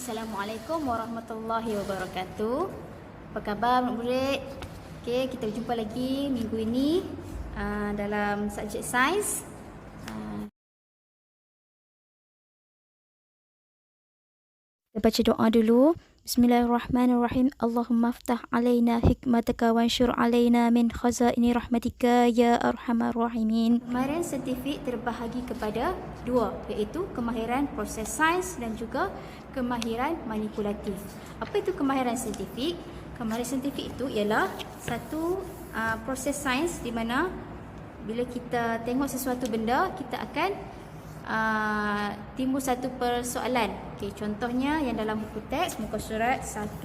Assalamualaikum warahmatullahi wabarakatuh. Apa khabar murid-murid? Okey, kita berjumpa lagi minggu ini dalam subjek sains. Kita baca doa dulu. Bismillahirrahmanirrahim. Allahumma aftah alaina hikmataka wansyur alaina min khazaini rahmatika ya arhamar rahimin. Kemahiran saintifik terbahagi kepada dua, iaitu kemahiran proses sains dan juga kemahiran manipulatif. Apa itu kemahiran saintifik? Kemahiran saintifik itu ialah satu proses sains di mana bila kita tengok sesuatu benda, kita akan timbul satu persoalan. Okey, contohnya yang dalam buku teks muka surat 1.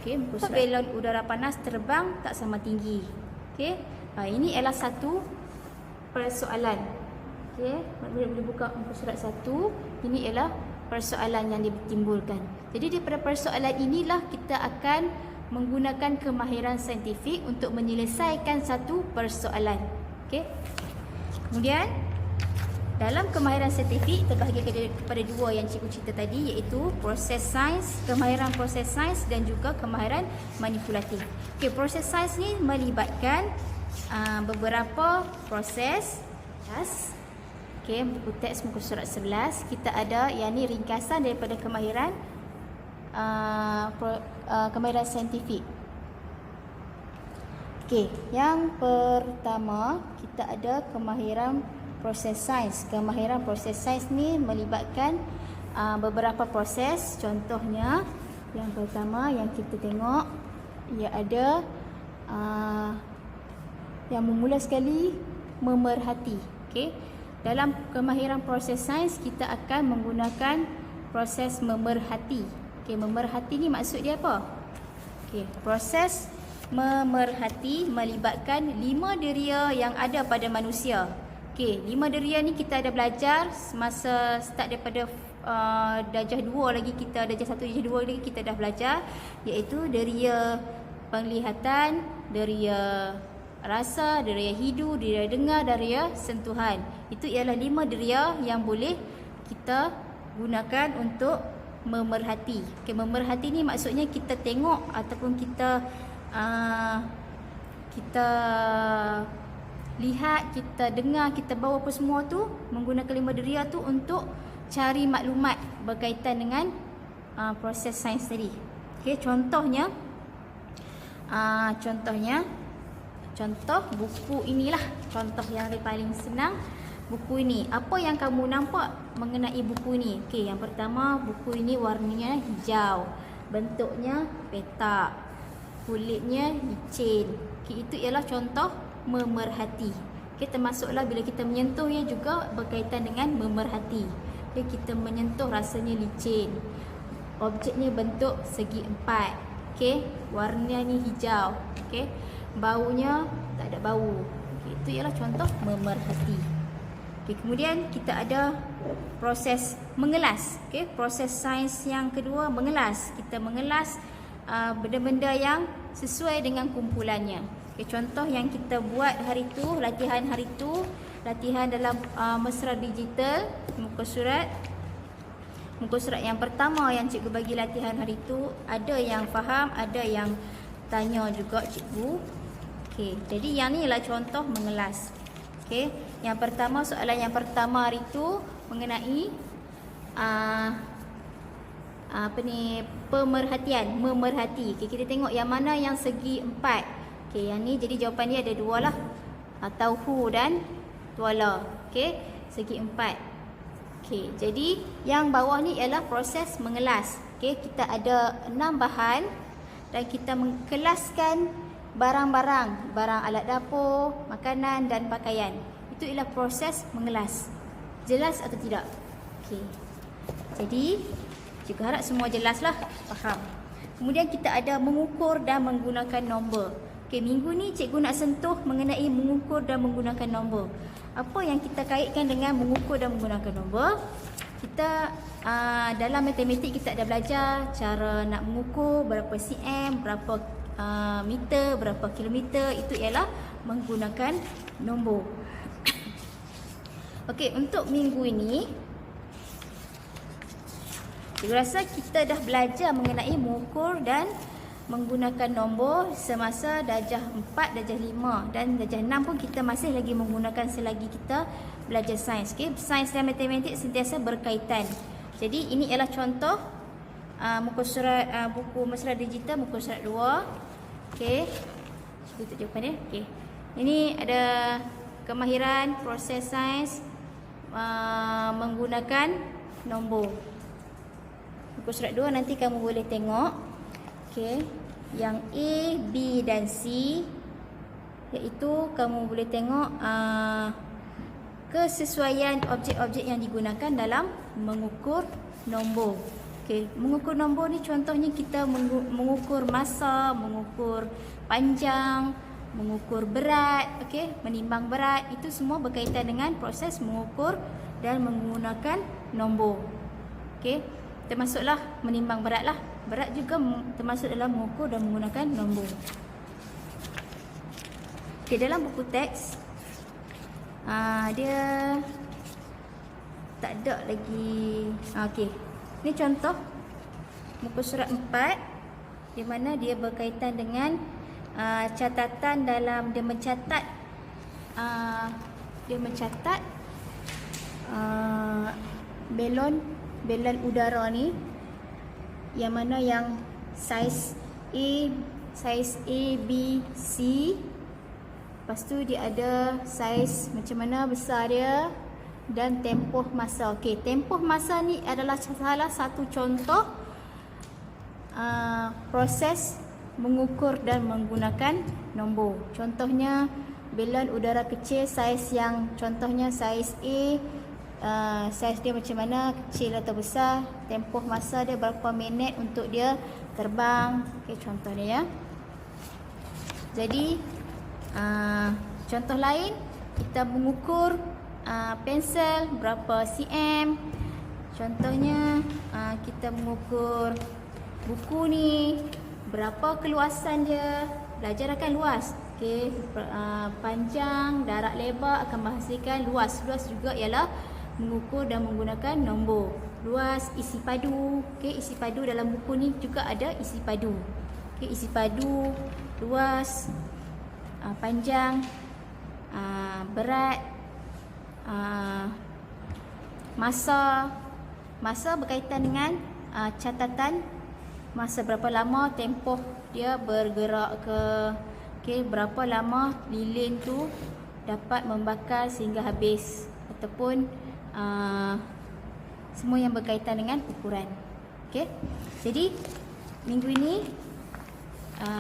Okey, muka surat balon udara panas terbang tak sama tinggi. Okey, ini ialah satu persoalan. Okey, boleh buka muka surat 1. Ini ialah persoalan yang ditimbulkan. Jadi daripada persoalan inilah kita akan menggunakan kemahiran saintifik untuk menyelesaikan satu persoalan. Okey. Kemudian dalam kemahiran saintifik terbahagi kepada dua yang cikgu cerita tadi, iaitu proses sains, kemahiran proses sains dan juga kemahiran manipulatif. Okey, proses sains ni melibatkan beberapa proses. Okey, buku teks muka surat 11 kita ada yang ni ringkasan daripada kemahiran kemahiran saintifik. Okey, yang pertama kita ada kemahiran proses sains. Kemahiran proses sains ni melibatkan beberapa proses. Contohnya yang pertama yang kita tengok, ia ada yang memula sekali memerhati. Okey, dalam kemahiran proses sains kita akan menggunakan proses memerhati. Okey, memerhati ni maksud dia apa? Okey, proses memerhati melibatkan 5 deria yang ada pada manusia. Okey, 5 deria ni kita ada belajar semasa start daripada darjah 2 lagi, kita darjah 1, darjah 2 lagi kita dah belajar, iaitu deria penglihatan, deria rasa, deria hidu, deria dengar, deria sentuhan. Itu ialah 5 deria yang boleh kita gunakan untuk memerhati. Okey, memerhati ni maksudnya kita tengok ataupun kita lihat, kita dengar, kita bawa apa semua tu, menggunakan 5 deria tu untuk cari maklumat berkaitan dengan proses sains tadi. Okey, contohnya contoh buku inilah contoh yang paling senang. Buku ini, apa yang kamu nampak mengenai buku ini? Okey, yang pertama, buku ini warnanya hijau, bentuknya petak, kulitnya licin. Okey, itu ialah contoh memerhati. Okey, termasuklah bila kita menyentuh ia juga berkaitan dengan memerhati. Okey, kita menyentuh rasanya licin. Objeknya bentuk segi empat. Okey, warnanya hijau. Okey, baunya tak ada bau. Okey, itu ialah contoh memerhati. Okey, kemudian kita ada proses mengelas. Okey, proses sains yang kedua mengelas. Kita mengelas benda-benda yang sesuai dengan kumpulannya. Okay, contoh yang kita buat hari tu, latihan hari tu, latihan dalam mesra digital, muka surat yang pertama yang cikgu bagi latihan hari tu, ada yang faham, ada yang tanya juga cikgu. Okey, jadi yang ni ialah contoh mengelas. Okey, yang pertama, soalan yang pertama hari tu mengenai pemerhatian, memerhati. Okay, kita tengok yang mana yang segi empat. Okey, yang ni jadi jawapan dia ada dua lah, tauhu dan tuala. Okey, segi empat. Okey, jadi yang bawah ni ialah proses mengelas. Okey, kita ada 6 bahan dan kita mengelaskan barang-barang, barang alat dapur, makanan dan pakaian. Itu ialah proses mengelas. Jelas atau tidak? Okey, jadi cikgu harap semua jelaslah, faham. Kemudian kita ada mengukur dan menggunakan nombor. Okey, minggu ni cikgu nak sentuh mengenai mengukur dan menggunakan nombor. Apa yang kita kaitkan dengan mengukur dan menggunakan nombor? Kita dalam matematik kita ada belajar cara nak mengukur berapa cm, berapa meter, berapa kilometer. Itu ialah menggunakan nombor. Okey, untuk minggu ini Cikgu rasa kita dah belajar mengenai mengukur dan menggunakan nombor semasa darjah 4, darjah 5 dan darjah 6 pun kita masih lagi menggunakan selagi kita belajar sains. Okay? Sains dan matematik sentiasa berkaitan. Jadi ini ialah contoh muka surat buku mesra digital muka surat 2. Okey. Cuba untuk jawapan dia. Okey. Ini ada kemahiran proses sains menggunakan nombor. Muka surat 2 nanti kamu boleh tengok. Okey, yang A, B dan C, iaitu kamu boleh tengok kesesuaian objek-objek yang digunakan dalam mengukur nombor. Okey, mengukur nombor ni contohnya kita mengukur masa, mengukur panjang, mengukur berat, okey, menimbang berat, itu semua berkaitan dengan proses mengukur dan menggunakan nombor. Okey, termasuklah menimbang berat lah. Berat juga termasuk dalam mengukur dan menggunakan nombor. Okey, dalam buku teks dia tak ada lagi. Okey, ini contoh muka surat 4 di mana dia berkaitan dengan catatan dalam dia mencatat belon udara ni, yang mana yang saiz A, B, C. Lepas tu dia ada saiz macam mana besar dia dan tempoh masa. Okey, tempoh masa ni adalah salah satu contoh proses mengukur dan menggunakan nombor. Contohnya belon udara kecil saiz yang contohnya saiz A, saiz dia macam mana, kecil atau besar, tempoh masa dia berapa minit untuk dia terbang. Okey, contoh dia ya. Jadi contoh lain, kita mengukur pensel berapa cm. Contohnya kita mengukur buku ni berapa keluasan dia. Belajar akan luas. Okey, panjang, darat, lebar akan menghasilkan luas. Luas juga ialah mengukur dan menggunakan nombor. Luas, isi padu. Okey, isi padu dalam buku ni juga ada isi padu. Okey, isi padu, luas, panjang, berat, masa. Masa berkaitan dengan catatan masa, berapa lama tempoh dia bergerak ke. Okey, berapa lama lilin tu dapat membakar sehingga habis, ataupun semua yang berkaitan dengan ukuran. Okey. Jadi minggu ini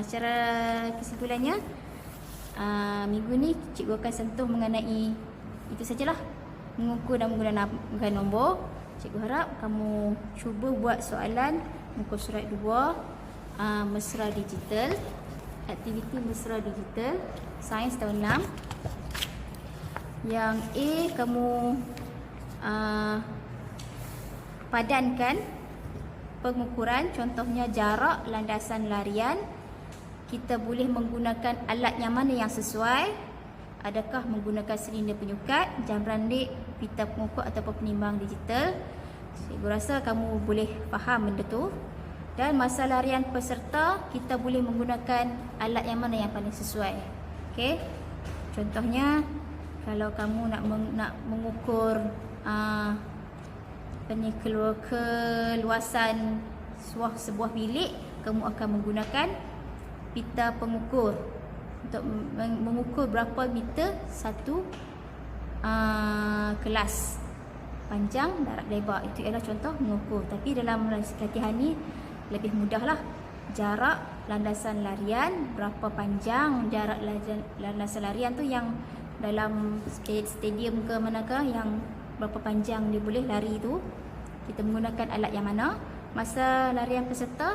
secara kesimpulannya minggu ni cikgu akan sentuh mengenai itu sajalah, mengukur dan menggunakan nombor. Cikgu harap kamu cuba buat soalan muka surat 2 mesra digital, aktiviti mesra digital sains tahun 6. Yang A kamu padankan pengukuran, contohnya jarak landasan larian. Kita boleh menggunakan alat yang mana yang sesuai. Adakah menggunakan silinder penyukat, jam randik, pita pengukur ataupun penimbang digital. Cikgu rasa kamu boleh faham benda tu. Dan masa larian peserta, kita boleh menggunakan alat yang mana yang paling sesuai. Okey. Contohnya kalau kamu nak mengukur keluasan sebuah bilik, kamu akan menggunakan pita pengukur untuk mengukur berapa meter satu kelas, panjang, darat, lebar. Itu ialah contoh mengukur. Tapi dalam latihan ni lebih mudahlah. Jarak landasan larian, berapa panjang jarak landasan larian tu, yang dalam stadium ke manakah, yang berapa panjang dia boleh lari tu, kita menggunakan alat yang mana. Masa larian peserta,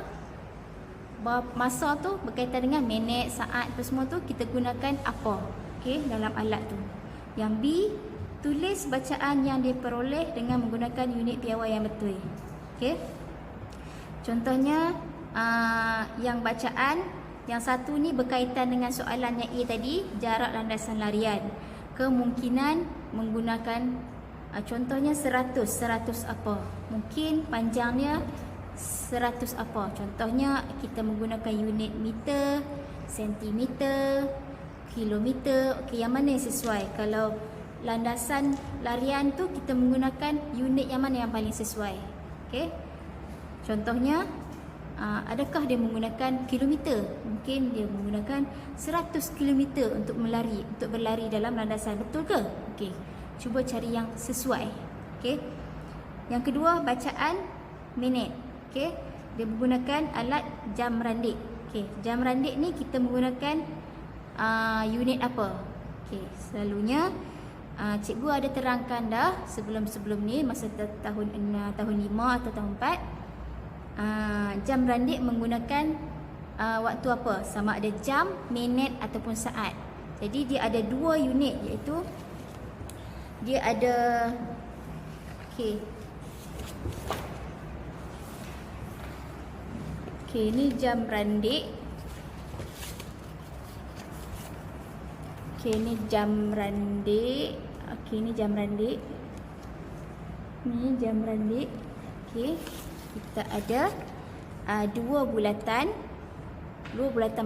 masa tu berkaitan dengan minit, saat, tu semua tu kita gunakan apa, okey, dalam alat tu. Yang B, tulis bacaan yang diperoleh dengan menggunakan unit piawai yang betul. Okey. Contohnya yang bacaan yang satu ni berkaitan dengan soalan yang A tadi, jarak landasan larian. Kemungkinan menggunakan Contohnya 100 apa? Mungkin panjangnya 100 apa? Contohnya kita menggunakan unit meter, sentimeter, kilometer. Okey, yang mana yang sesuai? Kalau landasan larian tu kita menggunakan unit yang mana yang paling sesuai? Okey. Contohnya adakah dia menggunakan kilometer? Mungkin dia menggunakan 100 kilometer untuk berlari dalam landasan. Betul ke? Okey. Cuba cari yang sesuai. Okey. Yang kedua, bacaan minit. Okey. Dia menggunakan alat jam randik. Okey, jam randik ni kita menggunakan unit apa? Okey, selalunya cikgu ada terangkan dah sebelum ni masa tahun 5 atau tahun 4. Jam randik menggunakan waktu apa? Sama ada jam, minit ataupun saat. Jadi dia ada dua unit, iaitu dia ada ni jam randik. Ni jam randik. Ni jam randik. Ni jam randik. Kita ada dua bulatan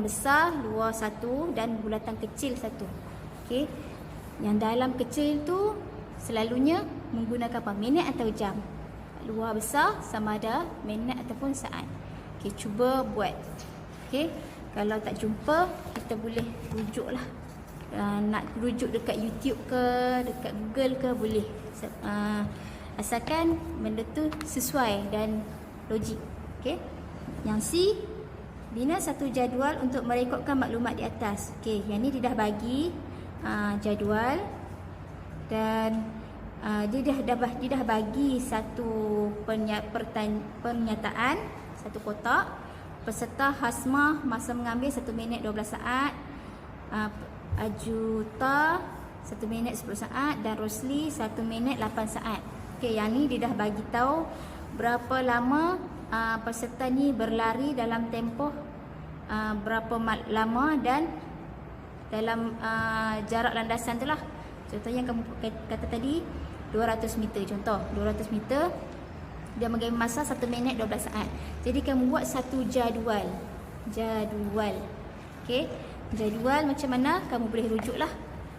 besar, luar satu, dan bulatan kecil satu. Yang dalam kecil tu selalunya menggunakan apa? Minit atau jam. Luar besar sama ada minit ataupun saat. Cuba buat. Kalau tak jumpa, kita boleh rujuk lah. Nak rujuk dekat YouTube ke, dekat Google ke, boleh. Asalkan benda tu sesuai dan logik. Yang C, bina satu jadual untuk merekodkan maklumat di atas. Yang ni dia dah bagi jadual, dan dia dah bagi satu pernyataan, satu kotak. Peserta Hasmah masa mengambil 1 minit 12 saat. Ajuta 1 minit 10 saat, dan Rosli 1 minit 8 saat. Yang ni dia dah bagi tahu berapa lama peserta ni berlari dalam tempoh berapa lama dan dalam jarak landasan tu lah. Contohnya kamu kata tadi 200 meter. Contoh 200 meter dia mengambil masa 1 minit 12 saat. Jadi kamu buat satu jadual. Jadual macam mana? Kamu boleh rujuk lah.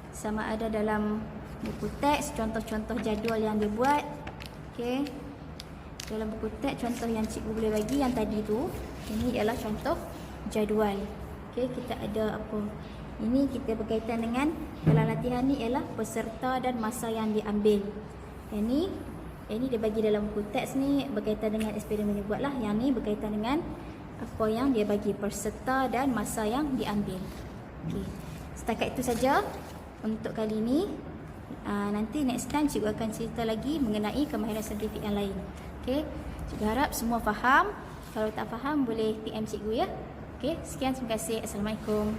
Sama ada dalam buku teks, contoh-contoh jadual yang dia buat. Dalam buku teks, contoh yang cikgu boleh bagi yang tadi tu. Ini ialah contoh jadual. Kita ada apa? Ini kita berkaitan dengan, dalam latihan ni ialah peserta dan masa yang diambil. Yang ni dia bagi dalam buku teks ni berkaitan dengan eksperimen dia buat lah. Yang ni berkaitan dengan apa yang dia bagi, peserta dan masa yang diambil. Setakat itu saja untuk kali ini. Nanti next time cikgu akan cerita lagi mengenai kemahiran saintifik yang lain. Cikgu harap semua faham. Kalau tak faham boleh PM cikgu ya. Sekian, terima kasih. Assalamualaikum.